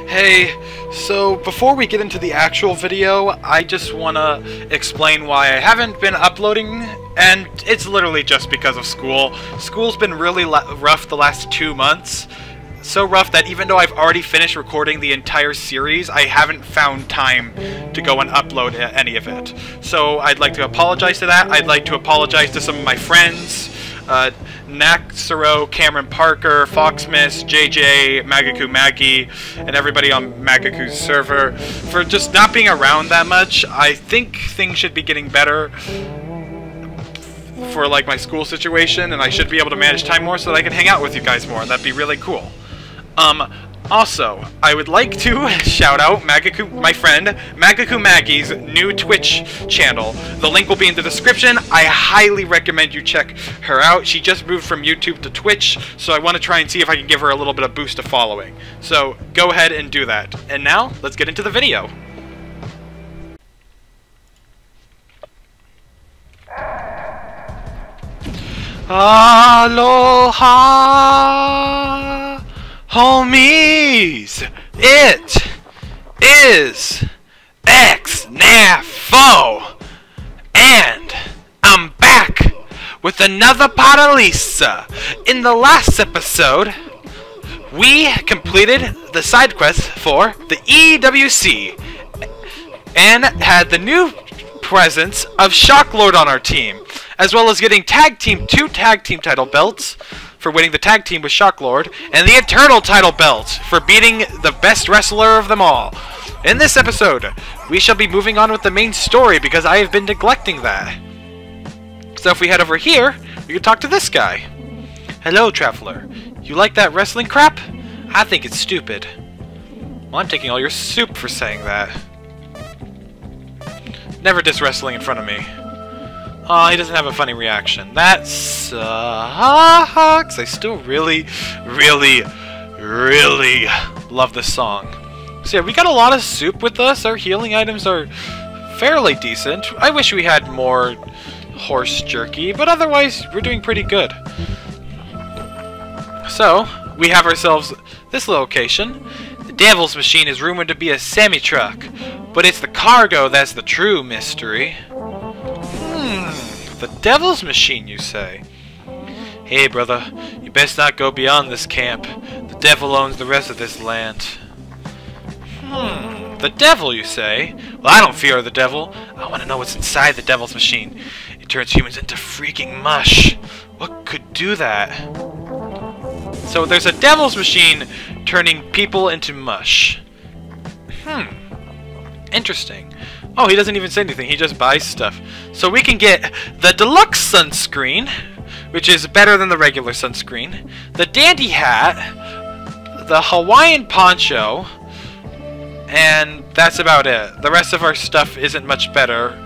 Hey, so before we get into the actual video, I just want to explain why I haven't been uploading, and it's literally just because of school. School's been really rough the last 2 months. So rough that even though I've already finished recording the entire series, I haven't found time to go and upload any of it. So I'd like to apologize to that. I'd like to apologize to some of my friends, Naxero, Cameron Parker, Foxmiss, JJ, Magaku Maggie, and everybody on Magaku's server for just not being around that much. I think things should be getting better for like my school situation, and I should be able to manage time more so that I can hang out with you guys more, and that'd be really cool. Also, I would like to shout out my friend Magaku Maggie's new Twitch channel. The link will be in the description. I highly recommend you check her out. She just moved from YouTube to Twitch, so I want to try and see if I can give her a little bit of boost of following. So go ahead and do that. And now, let's get into the video. Aloha! Homies! It is X-Naut, and I'm back with another Paralisa. In the last episode, we completed the side quest for the EWC and had the new presence of Shocklord on our team, as well as getting two tag team title belts for winning the tag team with Shocklord, and the Eternal title belt for beating the best wrestler of them all. In this episode, we shall be moving on with the main story because I have been neglecting that. So if we head over here, we can talk to this guy. Hello, Traveler. You like that wrestling crap? I think it's stupid. Well, I'm taking all your soup for saying that. Never diss wrestling in front of me. Aw, he doesn't have a funny reaction. That sucks. I still really love this song. So yeah, we got a lot of soup with us. Our healing items are fairly decent. I wish we had more horse jerky, but otherwise, we're doing pretty good. So, we have ourselves this location. The Devil's Machine is rumored to be a semi-truck, but it's the cargo that's the true mystery. The Devil's Machine, you say? Hey, brother, you best not go beyond this camp. The devil owns the rest of this land. The devil, you say? Well, I don't fear the devil. I want to know what's inside the Devil's Machine. It turns humans into freaking mush. What could do that? So there's a Devil's Machine turning people into mush. Interesting. Oh, he doesn't even say anything. He just buys stuff. So we can get the deluxe sunscreen, which is better than the regular sunscreen, the dandy hat, the Hawaiian poncho, and that's about it. The rest of our stuff isn't much better.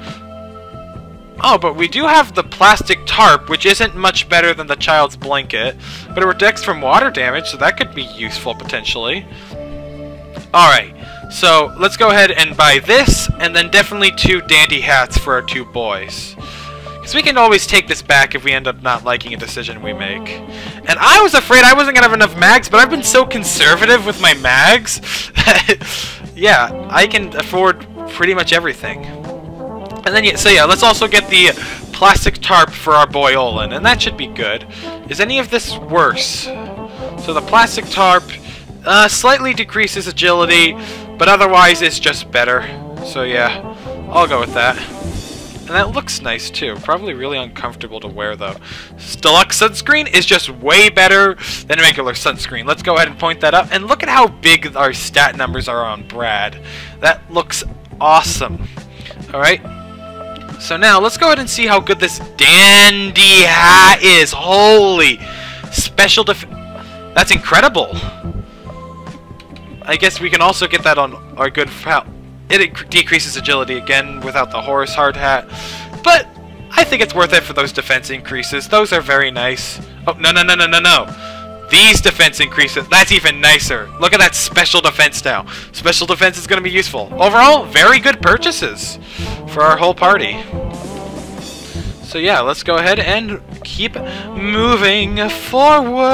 Oh, but we do have the plastic tarp, which isn't much better than the child's blanket, but it protects from water damage, so that could be useful potentially. Alright. So, let's go ahead and buy this, and then definitely 2 dandy hats for our 2 boys. Because we can always take this back if we end up not liking a decision we make. And I was afraid I wasn't going to have enough mags, but I've been so conservative with my mags. Yeah, I can afford pretty much everything. And then, so yeah, let's also get the plastic tarp for our boy Olin, and that should be good. Is any of this worse? So the plastic tarp slightly decreases agility, but otherwise it's just better. So yeah, I'll go with that. And that looks nice too. Probably really uncomfortable to wear though. Deluxe sunscreen is just way better than regular sunscreen. Let's go ahead and point that up. And look at how big our stat numbers are on Brad. That looks awesome. Alright. So now let's go ahead and see how good this dandy hat is. Holy special that's incredible. I guess we can also get that on our good pal. It decreases agility again without the horse hard hat. But I think it's worth it for those defense increases. Those are very nice. Oh, no. These defense increases, that's even nicer. Look at that special defense now. Special defense is going to be useful. Overall, very good purchases for our whole party. So yeah, let's go ahead and keep moving forward.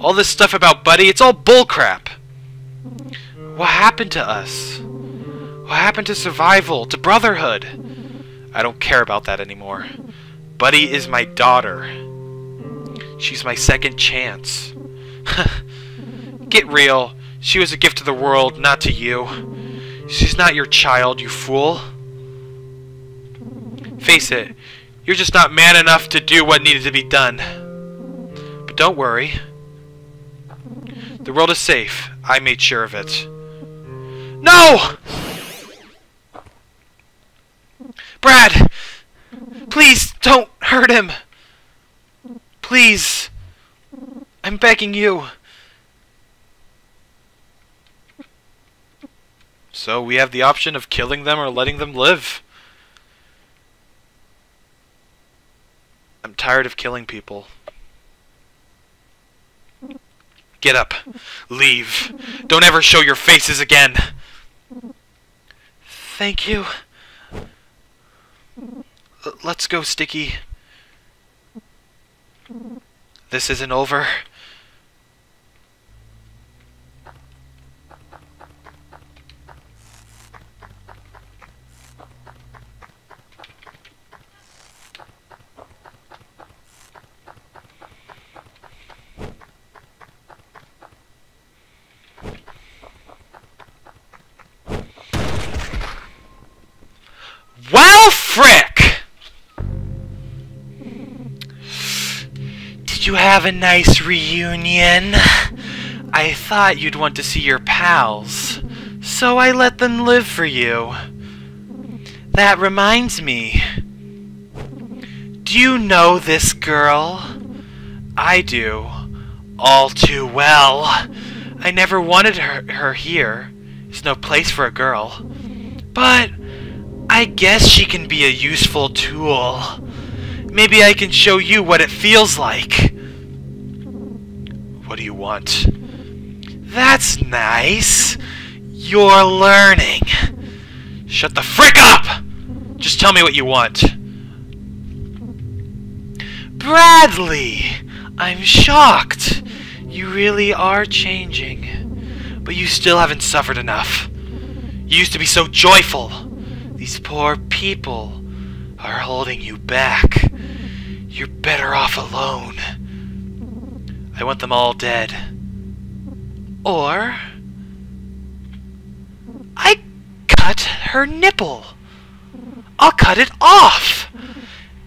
All this stuff about Buddy, it's all bullcrap. What happened to us? What happened to survival, to brotherhood? I don't care about that anymore. Buddy is my daughter. She's my second chance. Get real. She was a gift to the world, not to you. She's not your child, you fool. Face it, you're just not man enough to do what needed to be done. But don't worry. The world is safe. I made sure of it. No! Brad! Please, don't hurt him! Please! I'm begging you! So we have the option of killing them or letting them live. I'm tired of killing people. Get up. Leave. Don't ever show your faces again. Thank you. Let's go, Sticky. This isn't over. Well, frick! Did you have a nice reunion? I thought you'd want to see your pals, so I let them live for you. That reminds me. Do you know this girl? I do. All too well. I never wanted her here. There's no place for a girl. But I guess she can be a useful tool. Maybe I can show you what it feels like. What do you want? That's nice. You're learning. Shut the frick up! Just tell me what you want. Bradley! I'm shocked. You really are changing. But you still haven't suffered enough. You used to be so joyful. These poor people are holding you back. You're better off alone. I want them all dead. Or I cut her nipple. I'll cut it off.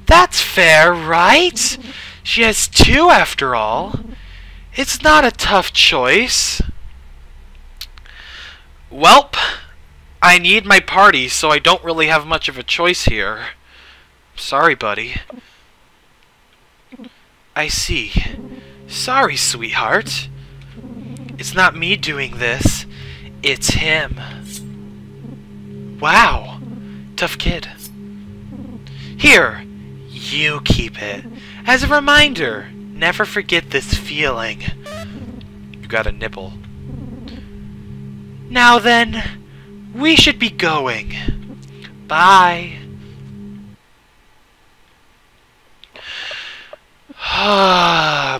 That's fair, right? She has two after all. It's not a tough choice. Welp. I need my party, so I don't really have much of a choice here. Sorry, buddy. I see. Sorry, sweetheart. It's not me doing this. It's him. Wow. Tough kid. Here. You keep it. As a reminder, never forget this feeling. You got a nipple. Now then, we should be going. Bye.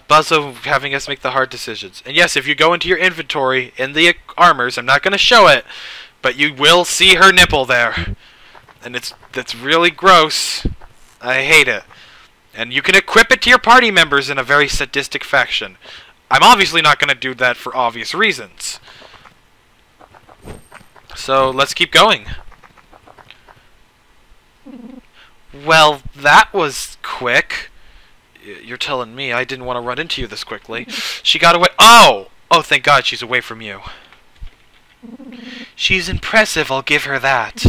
Buzzo having us make the hard decisions. And yes, if you go into your inventory in the armors, I'm not going to show it, but you will see her nipple there. And that's really gross. I hate it. And you can equip it to your party members in a very sadistic fashion. I'm obviously not going to do that for obvious reasons. So, let's keep going. Well, that was quick. You're telling me I didn't want to run into you this quickly. She got away. Oh! Oh, thank God she's away from you. She's impressive, I'll give her that.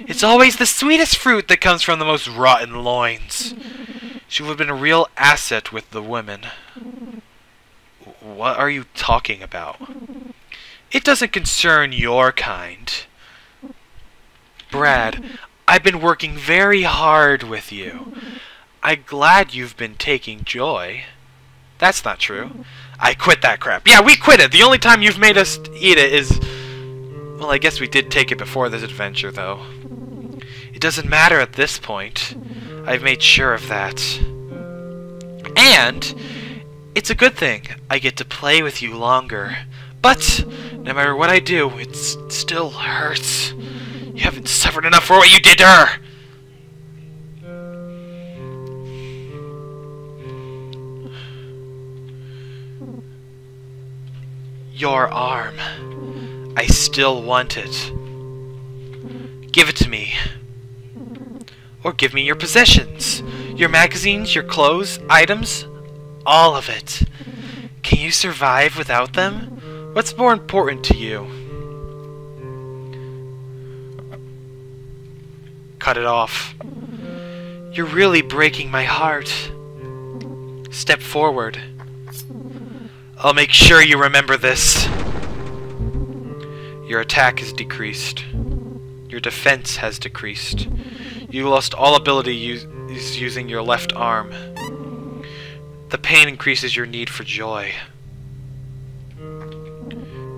It's always the sweetest fruit that comes from the most rotten loins. She would have been a real asset with the women. What are you talking about? It doesn't concern your kind. Brad, I've been working very hard with you. I'm glad you've been taking joy. That's not true. I quit that crap. Yeah, we quit it. The only time you've made us eat it is... Well, I guess we did take it before this adventure, though. It doesn't matter at this point. I've made sure of that. And It's a good thing. I get to play with you longer. But, no matter what I do, it still hurts. You haven't suffered enough for what you did to her! Your arm. I still want it. Give it to me. Or give me your possessions. Your magazines, your clothes, items, all of it. Can you survive without them? What's more important to you? Cut it off. You're really breaking my heart. Step forward. I'll make sure you remember this. Your attack is decreased. Your defense has decreased. You lost all ability using your left arm. The pain increases your need for joy.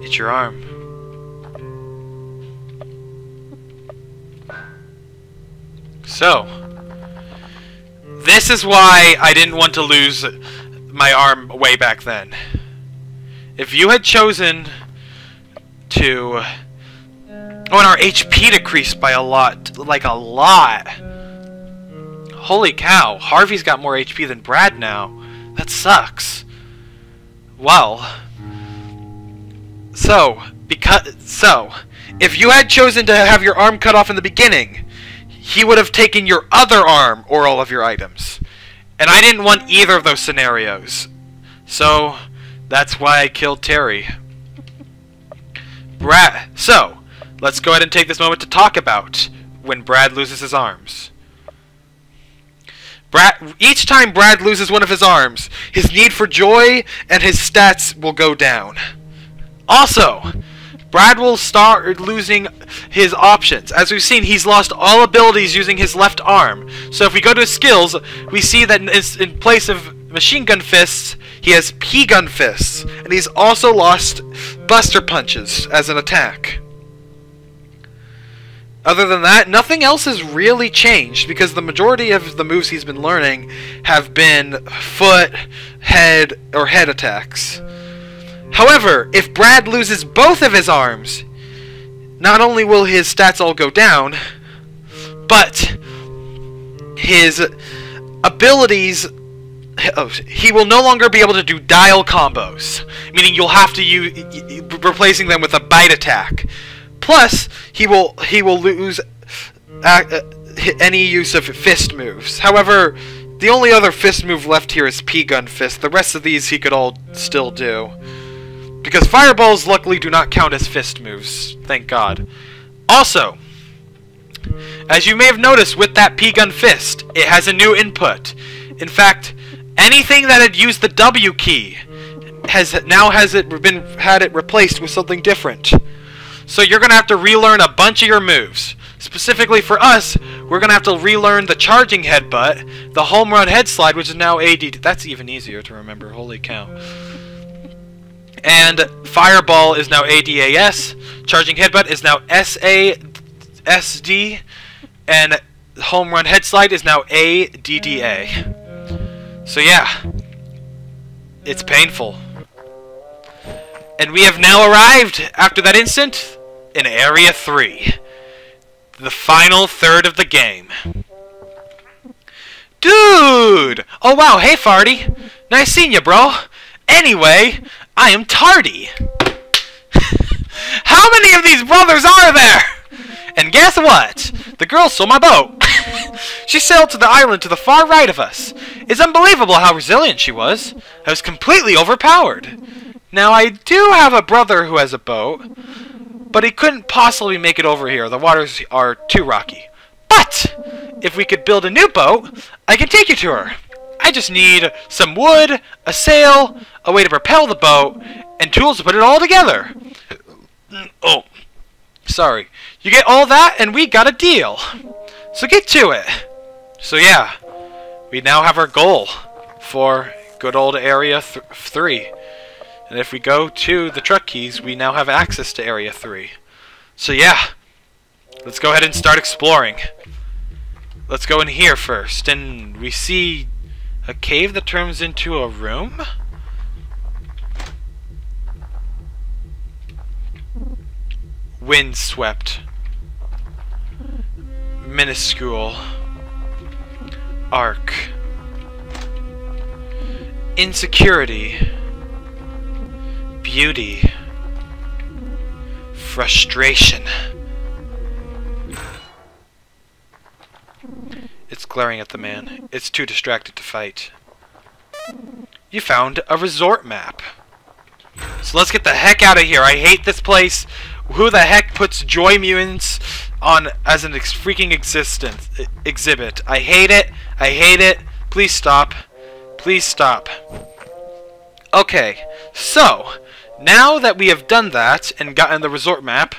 It's your arm. So, this is why I didn't want to lose my arm way back then. If you had chosen to... Oh, and our HP decreased by a lot. Like a lot. Holy cow. Harvey's got more HP than Brad now. That sucks. Well... So, if you had chosen to have your arm cut off in the beginning, he would have taken your other arm or all of your items. And I didn't want either of those scenarios. So, that's why I killed Terry. So, let's go ahead and take this moment to talk about when Brad loses his arms. Each time Brad loses one of his arms, his need for joy and his stats will go down. Also, Brad will start losing his options. As we've seen, he's lost all abilities using his left arm. So if we go to his skills, we see that in place of machine gun fists, he has P-gun fists. And he's also lost buster punches as an attack. Other than that, nothing else has really changed, because the majority of the moves he's been learning have been foot, head, or head attacks. However, if Brad loses both of his arms, not only will his stats all go down, but his abilities... he will no longer be able to do dial combos, meaning you'll have to use replacing them with a bite attack. Plus, he will lose any use of fist moves. However, the only other fist move left here is P-gun fist. The rest of these he could all still do. Because fireballs luckily do not count as fist moves, thank God. Also, as you may have noticed with that P-gun fist, it has a new input. In fact, anything that had used the W key had it replaced with something different. So you're going to have to relearn a bunch of your moves. Specifically for us, we're going to have to relearn the charging headbutt, the home run head slide, which is now AD. That's even easier to remember, holy cow. And Fireball is now ADAS, Charging Headbutt is now SASD, and Home Run Head Slide is now ADDA. So yeah, it's painful. And we have now arrived, after that instant, in Area 3. The final third of the game. Dude! Oh wow, hey Farty! Nice seeing you, bro! Anyway, I am Tardy. How many of these brothers are there? And guess what? The girl stole my boat. She sailed to the island to the far right of us. It's unbelievable how resilient she was. I was completely overpowered. Now, I do have a brother who has a boat, but he couldn't possibly make it over here. The waters are too rocky. But if we could build a new boat, I can take you to her. I just need some wood, a sail, a way to propel the boat, and tools to put it all together. Oh, sorry. You get all that, and we got a deal. So get to it. So yeah, we now have our goal for good old Area 3. And if we go to the truck keys, we now have access to Area 3. So yeah, let's go ahead and start exploring. Let's go in here first, and we see a cave that turns into a room? Windswept. Minuscule. Arc. Insecurity. Beauty. Frustration. It's glaring at the man. It's too distracted to fight. You found a resort map. So let's get the heck out of here. I hate this place. Who the heck puts joy mutants on as an freaking exhibit? I hate it. I hate it. Please stop. Please stop. Okay, so now that we have done that and gotten the resort map,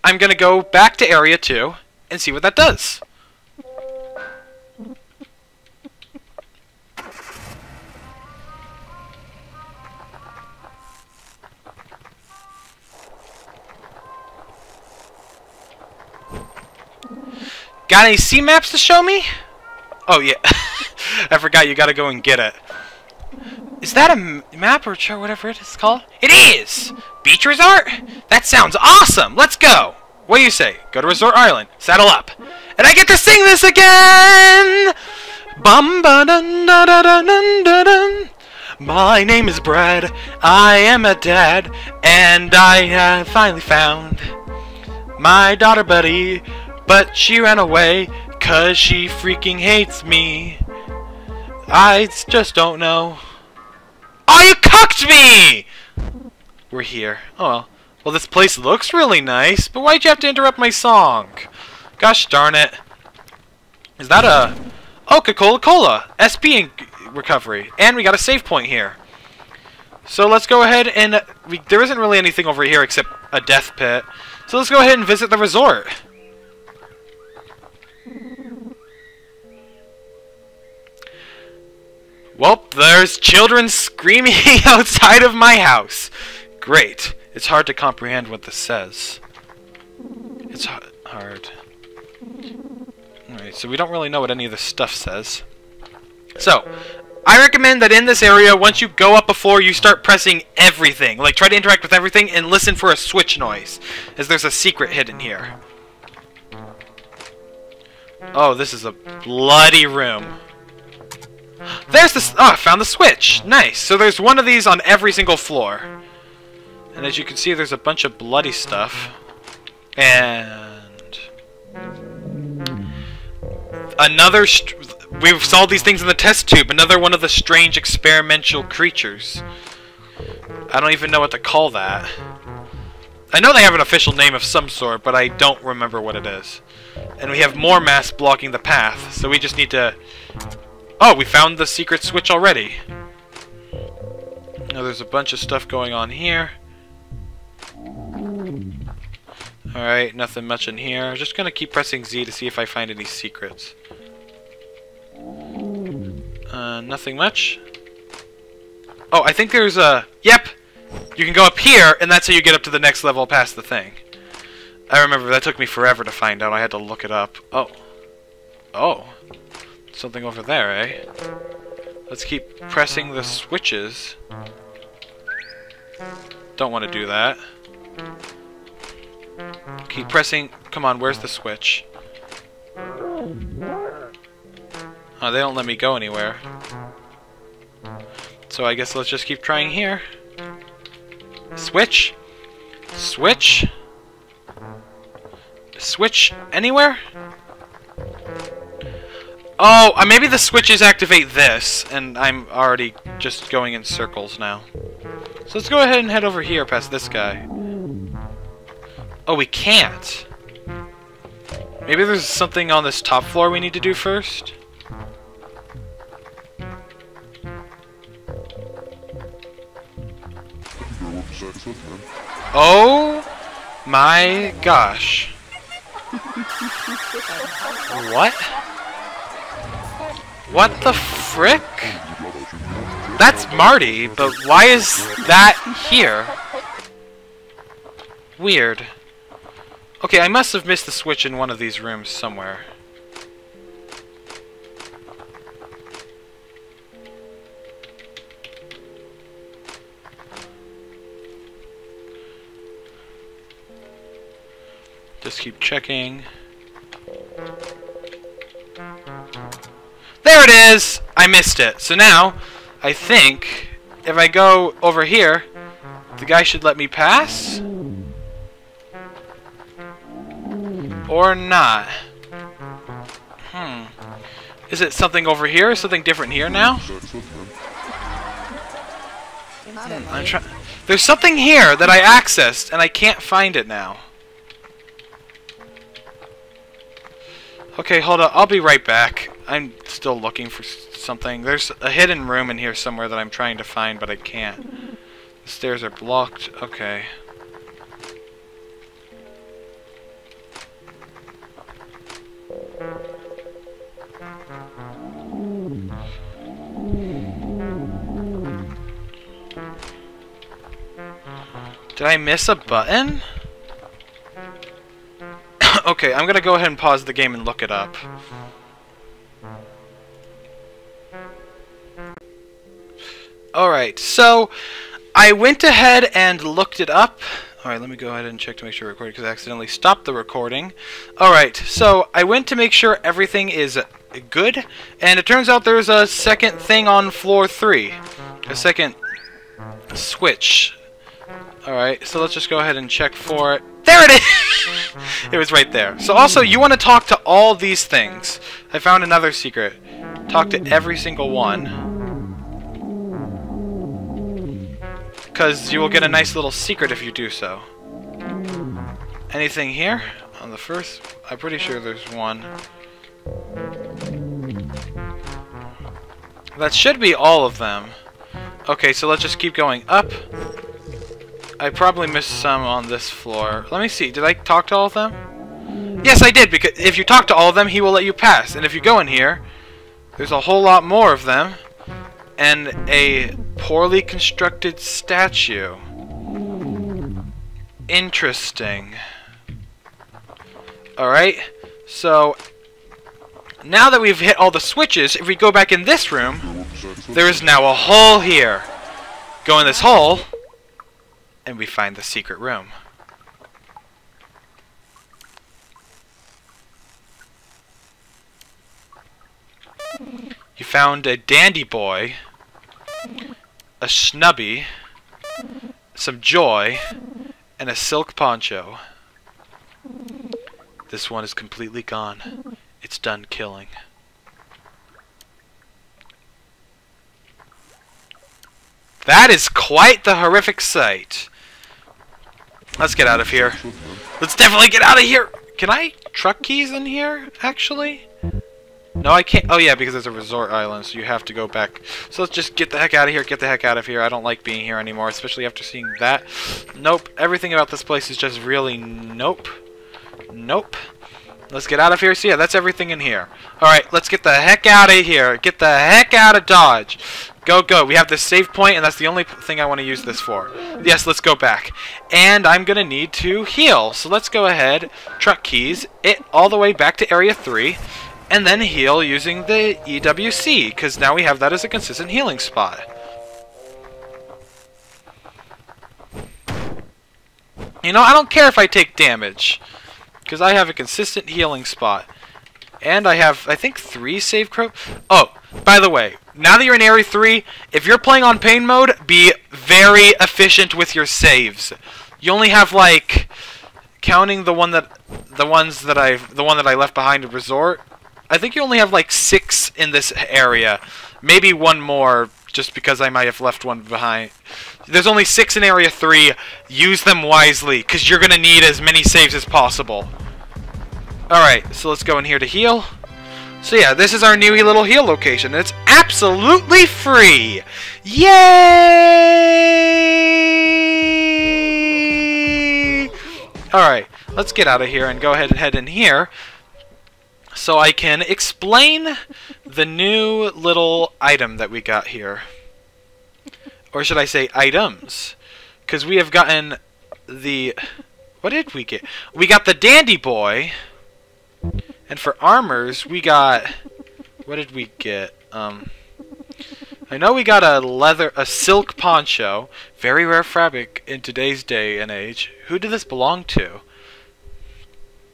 I'm gonna go back to Area 2 and see what that does. Got any sea maps to show me? Oh yeah, I forgot you gotta go and get it. Is that a map or chart, whatever it is called? It is! Beach resort? That sounds awesome! Let's go! What do you say? Go to Resort Island, saddle up, and I get to sing this again! Bum ba dun da da dun dun dun dun. My name is Brad, I am a dad, and I have finally found my daughter Buddy, but she ran away 'cause she freaking hates me. I just don't know. Oh, you cucked me! We're here. Oh well. Well, this place looks really nice, but why'd you have to interrupt my song? Gosh darn it. Is that a... Oh, Coca-Cola! SP recovery. And we got a save point here. So let's go ahead and... there isn't really anything over here except a death pit. So let's go ahead and visit the resort. Well, there's children screaming outside of my house. Great. It's hard to comprehend what this says. It's hard. Alright, so we don't really know what any of this stuff says. So, I recommend that in this area, once you go up a floor, you start pressing everything. Like, try to interact with everything and listen for a switch noise, as there's a secret hidden here. Oh, this is a bloody room. There's this... Oh, I found the switch! Nice! So there's one of these on every single floor. And as you can see, there's a bunch of bloody stuff. And... another... we've solved these things in the test tube. Another one of the strange experimental creatures. I don't even know what to call that. I know they have an official name of some sort, but I don't remember what it is. And we have more masks blocking the path, so we just need to... Oh, we found the secret switch already. Now there's a bunch of stuff going on here. Alright, nothing much in here. Just gonna keep pressing Z to see if I find any secrets. Nothing much. Oh, I think there's a... Yep! You can go up here, and that's how you get up to the next level past the thing. I remember that took me forever to find out. I had to look it up. Oh. Oh. Something over there, eh? Let's keep pressing the switches. Don't want to do that. Keep pressing... Come on, where's the switch? Oh, they don't let me go anywhere. So I guess let's just keep trying here. Switch? Switch? Switch anywhere? Oh, maybe the switches activate this, and I'm already just going in circles now. So let's go ahead and head over here past this guy. Oh, we can't. Maybe there's something on this top floor we need to do first? Oh my gosh. What? What the frick? That's Marty, but why is that here? Weird. Okay, I must have missed the switch in one of these rooms somewhere. Just keep checking. There it is! I missed it. So now, I think, if I go over here, the guy should let me pass? Or not? Is it something over here? Something different here now? I'm trying. There's something here that I accessed, and I can't find it now. Okay, hold on. I'll be right back. I'm still looking for something. There's a hidden room in here somewhere that I'm trying to find, but I can't. The stairs are blocked. Okay. Did I miss a button? Okay, I'm gonna go ahead and pause the game and look it up. Alright, so I went ahead and looked it up. Alright, let me go ahead and check to make sure I recorded because I accidentally stopped the recording. Alright, so I went to make sure everything is good, and it turns out there's a second thing on floor 3. A second switch. Alright, so let's just go ahead and check for it. There it is! It was right there. So also, you want to talk to all these things. I found another secret. Talk to every single one. Because you will get a nice little secret if you do so. Anything here? On the first? I'm pretty sure there's one. That should be all of them. Okay, so let's just keep going up. I probably missed some on this floor. Let me see. Did I talk to all of them? Yes, I did, because if you talk to all of them, he will let you pass. And if you go in here, there's a whole lot more of them. And a poorly constructed statue. Interesting. Alright, so now that we've hit all the switches, if we go back in this room, there is now a hole here. Go in this hole, and we find the secret room. You found a dandy boy, a snubby, some joy, and a silk poncho. This one is completely gone. It's done killing. That is quite the horrific sight. Let's get out of here. Let's definitely get out of here! Can I truck keys in here, actually? No, I can't. Oh, yeah, because there's a resort island, so you have to go back. So let's just get the heck out of here, get the heck out of here. I don't like being here anymore, especially after seeing that. Nope. Everything about this place is just really nope. Nope. Let's get out of here. So, yeah, that's everything in here. Alright, let's get the heck out of here. Get the heck out of Dodge. Go, go. We have this save point, and that's the only thing I want to use this for. Yes, let's go back. And I'm going to need to heal. So let's go ahead, truck keys, it all the way back to Area 3, and then heal using the EWC, because now we have that as a consistent healing spot. You know, I don't care if I take damage, because I have a consistent healing spot. And I have, I think, 3 save crow. Oh, by the way, now that you're in Area 3, if you're playing on pain mode, be very efficient with your saves. You only have, like, counting the one that I left behind at Resort, I think you only have like 6 in this area. Maybe one more, just because I might have left one behind. There's only 6 in Area 3. Use them wisely, because you're going to need as many saves as possible. Alright, so let's go in here to heal. So yeah, this is our new little heal location. And it's absolutely free! Yay! Alright, let's get out of here and go ahead and head in here, so I can explain the new little item that we got here. Or should I say items? Because we have gotten the... What did we get? We got the Dandy Boy. And for armors, we got... What did we get? I know we got a silk poncho. Very rare fabric in today's day and age. Who did this belong to?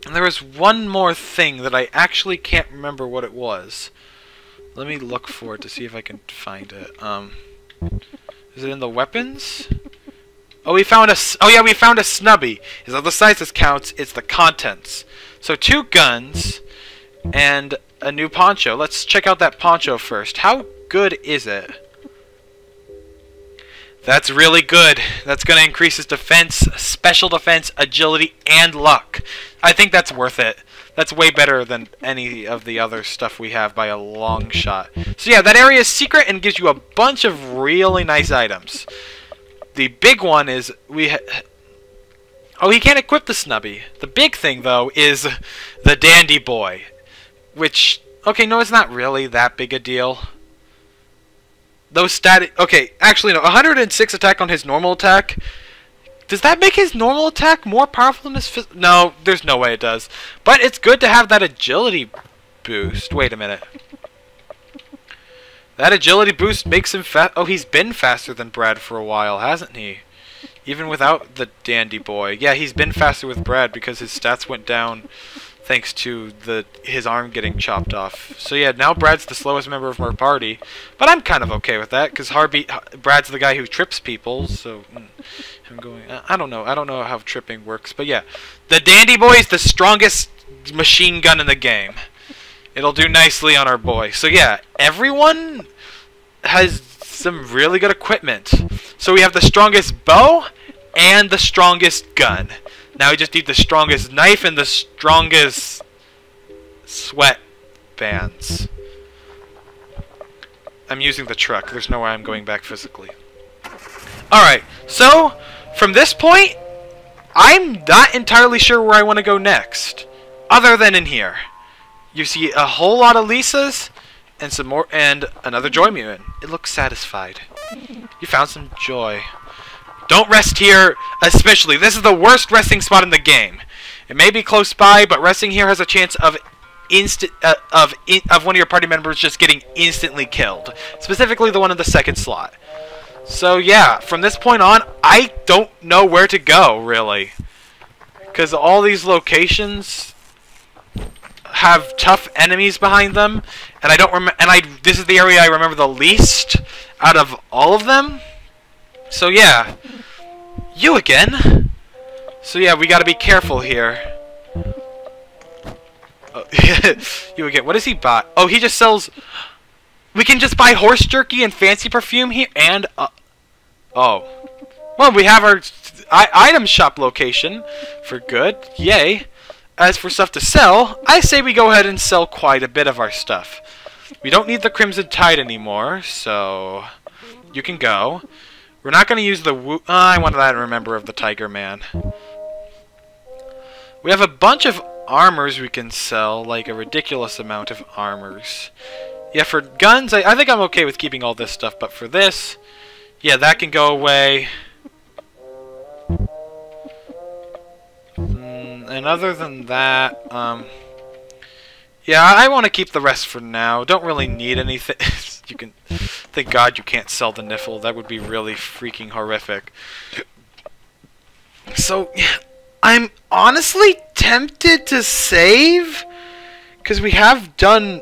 And there was one more thing that I actually can't remember what it was. Let me look for it to see if I can find it. Is it in the weapons? Oh, we found a... Oh, yeah, we found a snubby. Is not the size that counts, it's the contents. So 2 guns and a new poncho. Let's check out that poncho first. How good is it? That's really good. That's going to increase his defense, special defense, agility, and luck. I think that's worth it. That's way better than any of the other stuff we have by a long shot. So yeah, that area is secret and gives you a bunch of really nice items. The big one is oh, he can't equip the snubby. The big thing, though, is the dandy boy. Which, okay, no, it's not really that big a deal. Those static... Okay, actually, no. 106 attack on his normal attack. Does that make his normal attack more powerful than his... No, there's no way it does. But it's good to have that agility boost. Wait a minute. That agility boost makes him fast... Oh, he's been faster than Brad for a while, hasn't he? Even without the dandy boy. Yeah, he's been faster with Brad because his stats went down... thanks to his arm getting chopped off. So yeah, now Brad's the slowest member of our party. But I'm kind of okay with that, because Brad's the guy who trips people, so... I'm going... I don't know. I don't know how tripping works, but yeah. The dandy boy is the strongest machine gun in the game. It'll do nicely on our boy. So yeah, everyone has some really good equipment. So we have the strongest bow and the strongest gun. Now we just need the strongest knife and the strongest sweat bands. I'm using the truck. There's no way I'm going back physically. Alright, so from this point, I'm not entirely sure where I want to go next. Other than in here. You see a whole lot of Lisas and some more, and another Joy Mutant. It looks satisfied. You found some joy. Don't rest here, especially. This is the worst resting spot in the game. It may be close by, but resting here has a chance of one of your party members just getting instantly killed. Specifically, the one in the second slot. So yeah, from this point on, I don't know where to go really, because all these locations have tough enemies behind them, and I don't remember. This is the area I remember the least out of all of them. So yeah, you again. So yeah, we gotta be careful here. You again. What does he buy? Oh, he just sells... We can just buy horse jerky and fancy perfume here, and... oh. Well, we have our item shop location for good. Yay. As for stuff to sell, I say we go ahead and sell quite a bit of our stuff. We don't need the Crimson Tide anymore, so... You can go. We're not going to use the I wanted to remember of the Tiger Man. We have a bunch of armors we can sell, like a ridiculous amount of armors. Yeah, for guns, I think I'm okay with keeping all this stuff, but for this, yeah, that can go away. And other than that, yeah, I want to keep the rest for now. Don't really need anything. You can... Thank God you can't sell the Niffle. That would be really freaking horrific. So, yeah, I'm honestly tempted to save, because we have done...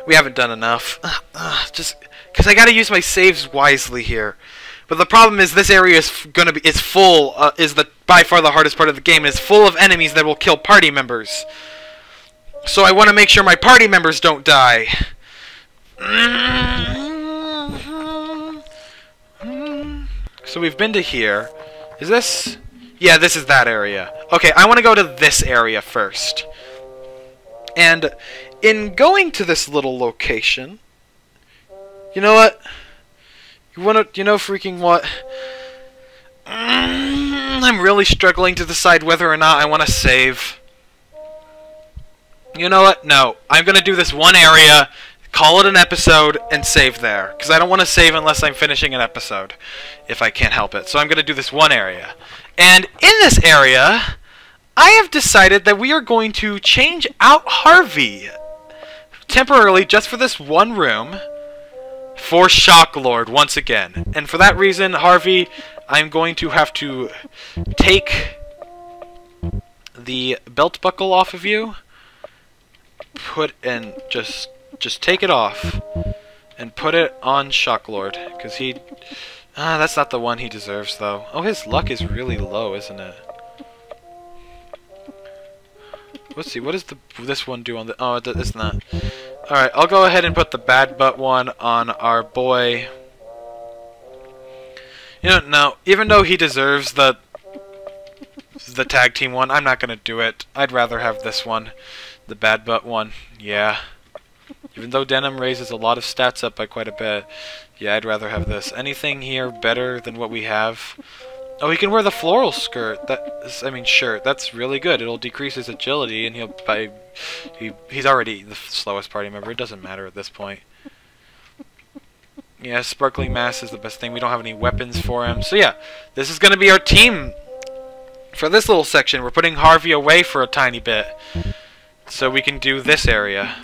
we haven't done enough. Just because I gotta use my saves wisely here. But the problem is this area is full. Is by far the hardest part of the game. And it's full of enemies that will kill party members. So I want to make sure my party members don't die. So we've been to here. Is this? Yeah, this is that area. Okay, I want to go to this area first. And in going to this little location, you know what? You know freaking what? I'm really struggling to decide whether or not I want to save. You know what? No. I'm going to do this one area, call it an episode, and save there. Because I don't want to save unless I'm finishing an episode, if I can't help it. So I'm going to do this one area. And in this area, I have decided that we are going to change out Harvey temporarily just for this one room for Shock Lord once again. And for that reason, Harvey, I'm going to have to take the belt buckle off of you. Just take it off and put it on Shocklord, because he... that's not the one he deserves, though. Oh, his luck is really low, isn't it? Let's see, what does this one do on the... Oh, it's not. Alright, I'll go ahead and put the bad butt one on our boy. You know, no, even though he deserves the tag team one, I'm not going to do it. I'd rather have this one. The bad butt one. Yeah. Even though denim raises a lot of stats up by quite a bit. Yeah, I'd rather have this. Anything here better than what we have? Oh, he can wear the floral skirt. Shirt. That's really good. It'll decrease his agility, and he's already the slowest party member. It doesn't matter at this point. Yeah, sparkling mass is the best thing. We don't have any weapons for him. So yeah, this is going to be our team for this little section. We're putting Harvey away for a tiny bit, so we can do this area.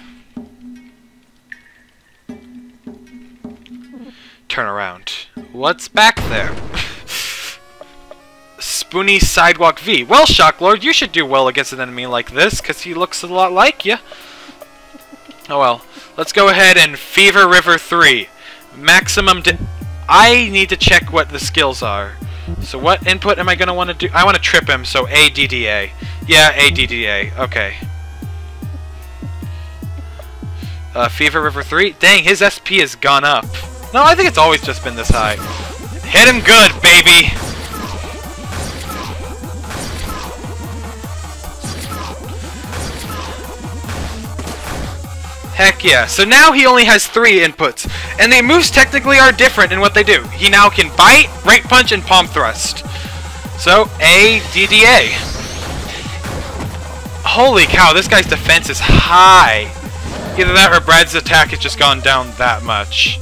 Turn around. What's back there? Spoony Sidewalk V. Well, Shocklord, you should do well against an enemy like this, because he looks a lot like you. Oh well. Let's go ahead and Fever River 3. Maximum... I need to check what the skills are. So what input am I going to want to do? I want to trip him, so ADDA. Yeah, ADDA. Okay. Fever River 3. Dang, his SP has gone up. No, I think it's always just been this high. Hit him good, baby! Heck yeah. So now he only has 3 inputs. And the moves technically are different in what they do. He now can bite, right punch, and palm thrust. So, ADDA. Holy cow, this guy's defense is high. Either that or Brad's attack has just gone down that much.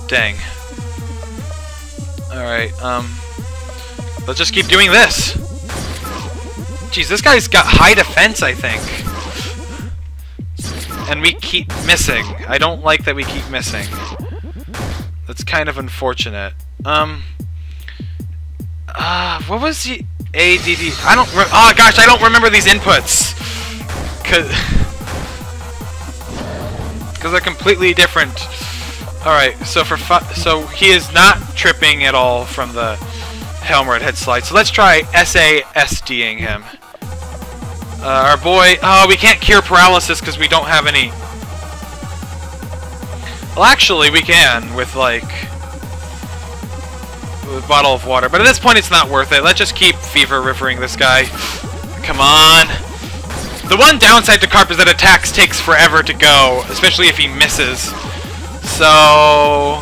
Dang. Alright, let's just keep doing this. Jeez, this guy's got high defense, I think. And we keep missing. I don't like that we keep missing. That's kind of unfortunate. What was the ADD? Oh gosh, I don't remember these inputs. Cause they're completely different. Alright, so so he is not tripping at all from the Helmred head slide. So let's try SASDing him. Our boy... Oh, we can't cure paralysis because we don't have any... Well, actually, we can with, like... with a bottle of water. But at this point, it's not worth it. Let's just keep Fever Rivering this guy. Come on. The one downside to Carp is that attacks takes forever to go, especially if he misses. So,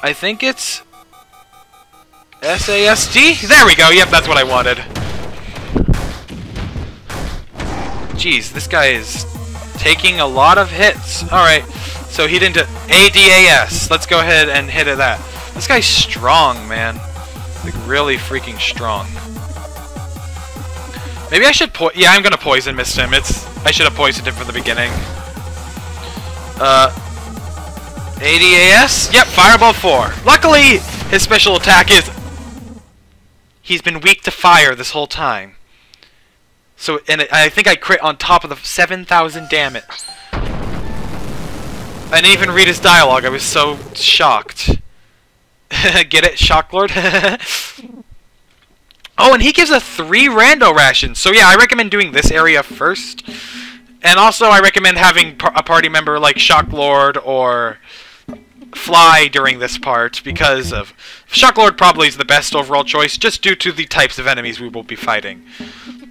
I think it's SASD? There we go, yep, that's what I wanted. Jeez, this guy is taking a lot of hits. Alright, so he didn't... ADAS. Let's go ahead and hit at that. This guy's strong, man. Like, really freaking strong. Maybe I should yeah, I'm gonna poison mist him. I should have poisoned him from the beginning. ADAS? Yep, Fireball 4. Luckily, his special attack is... He's been weak to fire this whole time. So, and I think I crit on top of the 7,000 damage. I didn't even read his dialogue. I was so shocked. Get it, Shocklord? Oh, and he gives a 3 rando rations. So yeah, I recommend doing this area first. And also, I recommend having a party member like Shocklord or Fly during this part, because of... Shocklord probably is the best overall choice, just due to the types of enemies we will be fighting.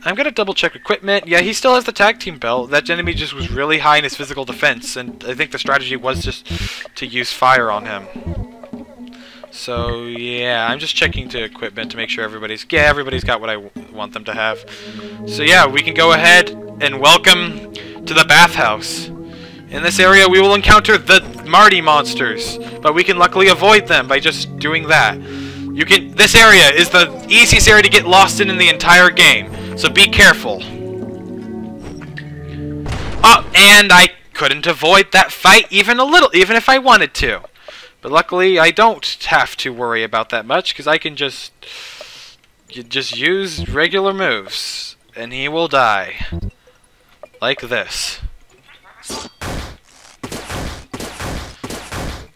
I'm gonna double check equipment. Yeah, he still has the tag team belt. That enemy just was really high in his physical defense, and I think the strategy was just to use fire on him. So, yeah, I'm just checking to equipment to make sure everybody's got what I want them to have. So, yeah, we can go ahead and welcome to the bathhouse. In this area, we will encounter the Marty monsters, but we can luckily avoid them by just doing that. This area is the easiest area to get lost in the entire game, so be careful. Oh, and I couldn't avoid that fight even a little, even if I wanted to. But luckily, I don't have to worry about that much, because I can just You just use regular moves, and he will die. Like this.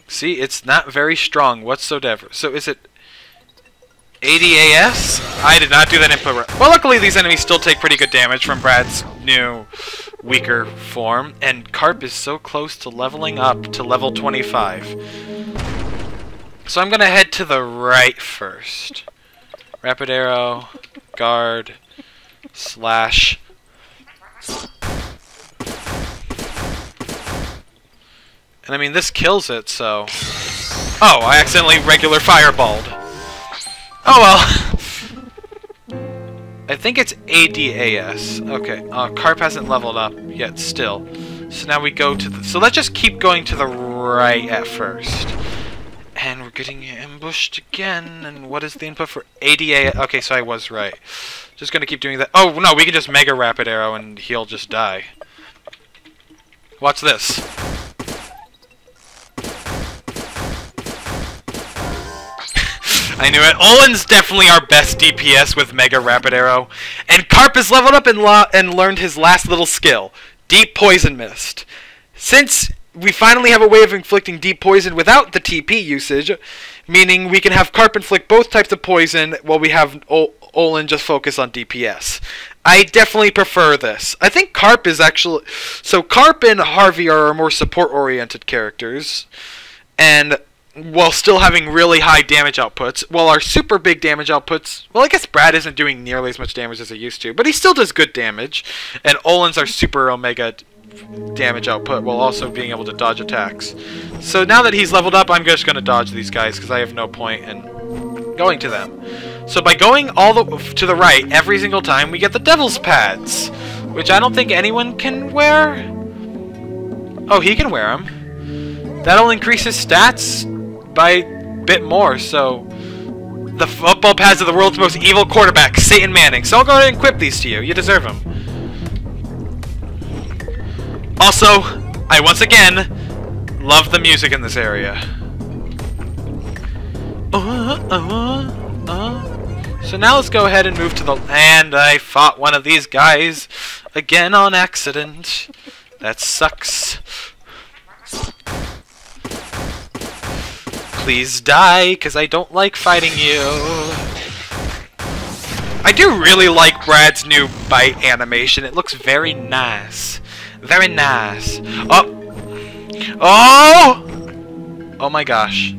See, it's not very strong whatsoever. So is it ADAS? I did not do that input right. Well, luckily these enemies still take pretty good damage from Brad's new, weaker form. And Carp is so close to leveling up to level 25. So I'm going to head to the right first. Rapid arrow, guard, slash. And I mean, this kills it, so... Oh, I accidentally regular fireballed. Oh well. I think it's ADAS. Okay, Carp hasn't leveled up yet still. So now we go to the... So let's just keep going to the right at first. And we're getting ambushed again. And what is the input for ADA? Okay, so I was right. Just gonna keep doing that. Oh, no, we can just Mega Rapid Arrow and he'll just die. Watch this. I knew it. Olin's definitely our best DPS with Mega Rapid Arrow. And Carp has leveled up and learned his last little skill. Deep Poison Mist. Since we finally have a way of inflicting deep poison without the TP usage, meaning we can have Carp inflict both types of poison while we have Olin just focus on DPS. I definitely prefer this. I think Carp is actually... So Carp and Harvey are more support-oriented characters. And... while still having really high damage outputs, while our super big damage outputs, well, I guess Brad isn't doing nearly as much damage as he used to, but he still does good damage, and Olin's our super omega damage output, while also being able to dodge attacks. So now that he's leveled up, I'm just going to dodge these guys, because I have no point in going to them. So by going all to the right every single time, we get the Devil's Pads, which I don't think anyone can wear. Oh, he can wear them. That'll increase his stats by a bit more, so the football pads of the world's most evil quarterback, Satan Manning. So I'll go ahead and equip these to you. You deserve them. Also, I once again love the music in this area. So now let's go ahead and move to the... And I fought one of these guys again on accident. That sucks. Please die, because I don't like fighting you. I do really like Brad's new bite animation. It looks very nice. Very nice. Oh! Oh! Oh my gosh.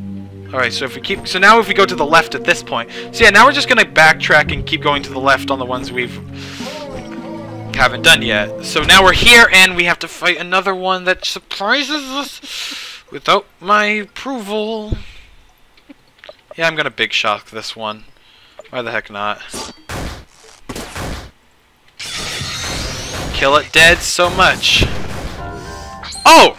Alright, so if we keep... So now if we go to the left at this point... So yeah, now we're just going to backtrack and keep going to the left on the ones we've... haven't done yet. So now we're here, and we have to fight another one that surprises us without my approval. Yeah, I'm gonna big shock this one. Why the heck not? Kill it dead so much. Oh!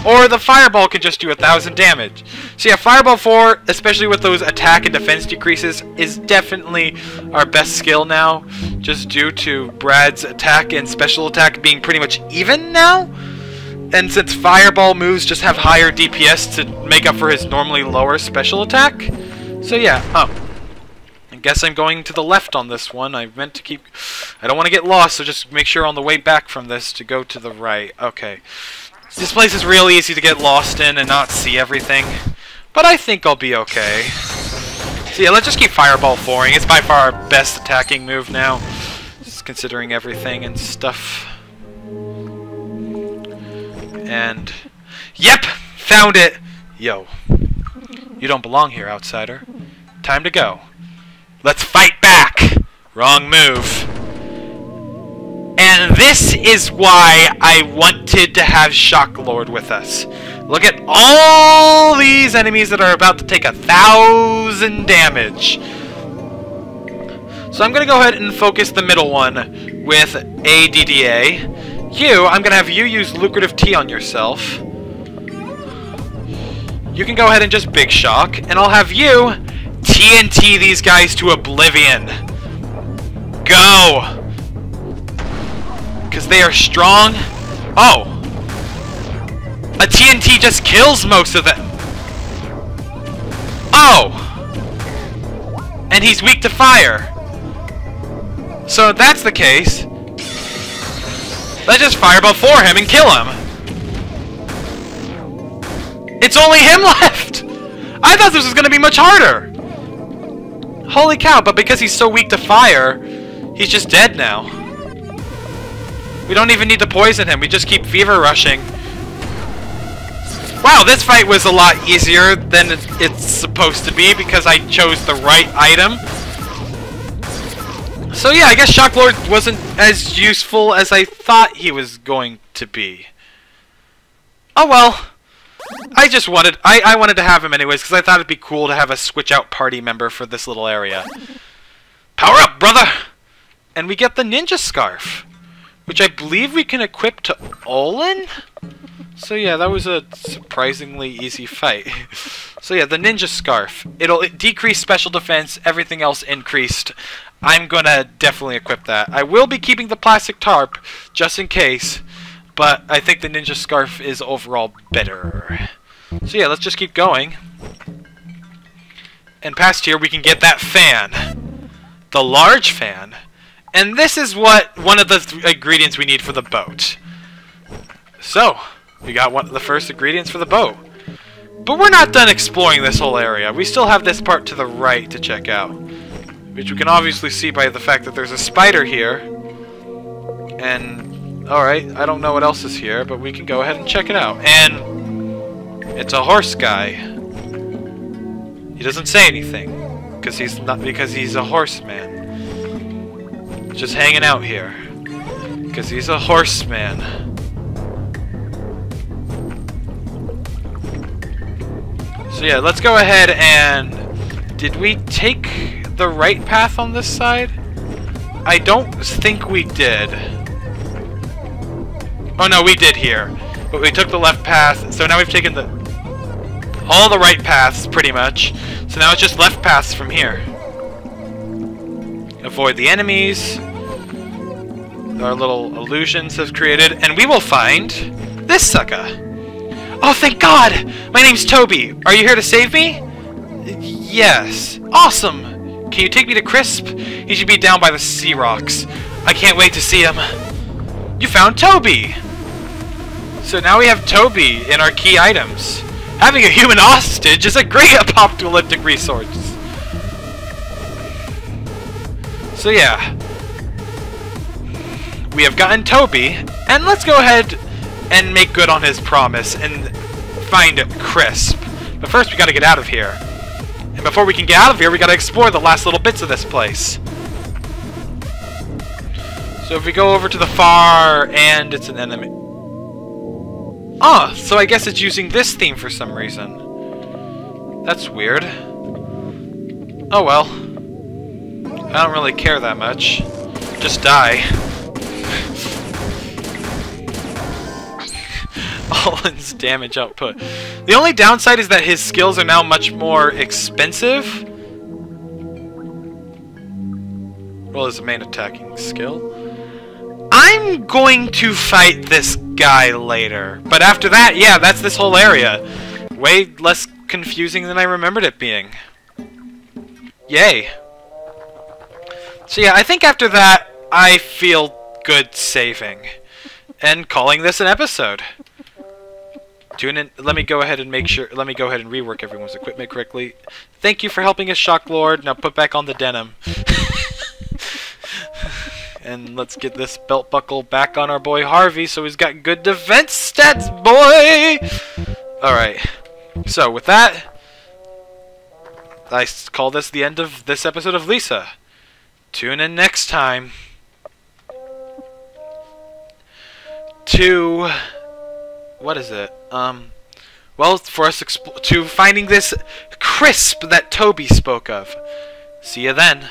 Or the Fireball can just do 1,000 damage. So yeah, Fireball 4, especially with those attack and defense decreases, is definitely our best skill now. Just due to Brad's attack and special attack being pretty much even now. And since Fireball moves just have higher DPS to make up for his normally lower special attack. So yeah, I guess I'm going to the left on this one. I meant to keep... I don't want to get lost, so just make sure on the way back from this to go to the right. Okay. This place is real easy to get lost in and not see everything. But I think I'll be okay. So yeah, let's just keep Fireball 4ing. It's by far our best attacking move now. Just considering everything and stuff. And... Yep! Found it! Yo. You don't belong here, outsider. Time to go. Let's fight back! Wrong move. And this is why I wanted to have Shock Lord with us. Look at all these enemies that are about to take 1,000 damage. So I'm going to go ahead and focus the middle one with ADDA. I'm going to have you use Lucrative Tea on yourself. You can go ahead and just Big Shock, and I'll have you TNT these guys to oblivion. Go! Because they are strong. Oh! A TNT just kills most of them. Oh! And he's weak to fire. So if that's the case, let's just fireball for him and kill him. It's only him left! I thought this was gonna be much harder! Holy cow, but because he's so weak to fire, he's just dead now. We don't even need to poison him, we just keep fever rushing. Wow, this fight was a lot easier than it's supposed to be because I chose the right item. So yeah, I guess Shock Lord wasn't as useful as I thought he was going to be. Oh well. I wanted to have him anyways because I thought it'd be cool to have a switch out party member for this little area. Power up, brother! And we get the ninja scarf, which I believe we can equip to Olin? So yeah, that was a surprisingly easy fight. So yeah, the ninja scarf. It'll decrease special defense, everything else increased. I'm gonna definitely equip that. I will be keeping the plastic tarp, just in case, but I think the ninja scarf is overall better. So yeah, let's just keep going. And past here we can get that fan. The large fan. And this is what one of the ingredients we need for the boat. So, we got one of the first ingredients for the boat. But we're not done exploring this whole area. We still have this part to the right to check out. Which we can obviously see by the fact that there's a spider here. And, alright, I don't know what else is here, but we can go ahead and check it out. And it's a horse guy. He doesn't say anything. Because he's a horseman. Just hanging out here. Because he's a horseman. So yeah, let's go ahead and... Did we take the right path on this side? I don't think we did. Oh no, we did here. But we took the left path, so now we've taken all the right paths, pretty much. So now it's just left paths from here. Avoid the enemies. Our little illusions have created, and we will find this sucker. Oh, thank God! My name's Toby. Are you here to save me? Yes. Awesome! Can you take me to Crisp? He should be down by the sea rocks. I can't wait to see him. You found Toby! So now we have Toby in our key items. Having a human hostage is a great apocalyptic resource. So yeah. We have gotten Toby, and let's go ahead and make good on his promise and find Crisp. But first we gotta get out of here. And before we can get out of here, we gotta explore the last little bits of this place. So if we go over to the far end, it's an enemy. Ah, so I guess it's using this theme for some reason. That's weird. Oh well. I don't really care that much. Just die. Olin's damage output. The only downside is that his skills are now much more expensive. Well, his main attacking skill. I'm going to fight this guy later. But after that, yeah, that's this whole area. Way less confusing than I remembered it being. Yay. So yeah, I think after that, I feel good saving. And calling this an episode. Tune in. Let me go ahead and make sure. Let me go ahead and rework everyone's equipment correctly. Thank you for helping us, Shock Lord. Now put back on the denim. And let's get this belt buckle back on our boy Harvey, so he's got good defense stats, boy. All right. So with that, I call this the end of this episode of Lisa. Tune in next time to. What is it? Well, for us to finding this Crisp that Toby spoke of. See you then.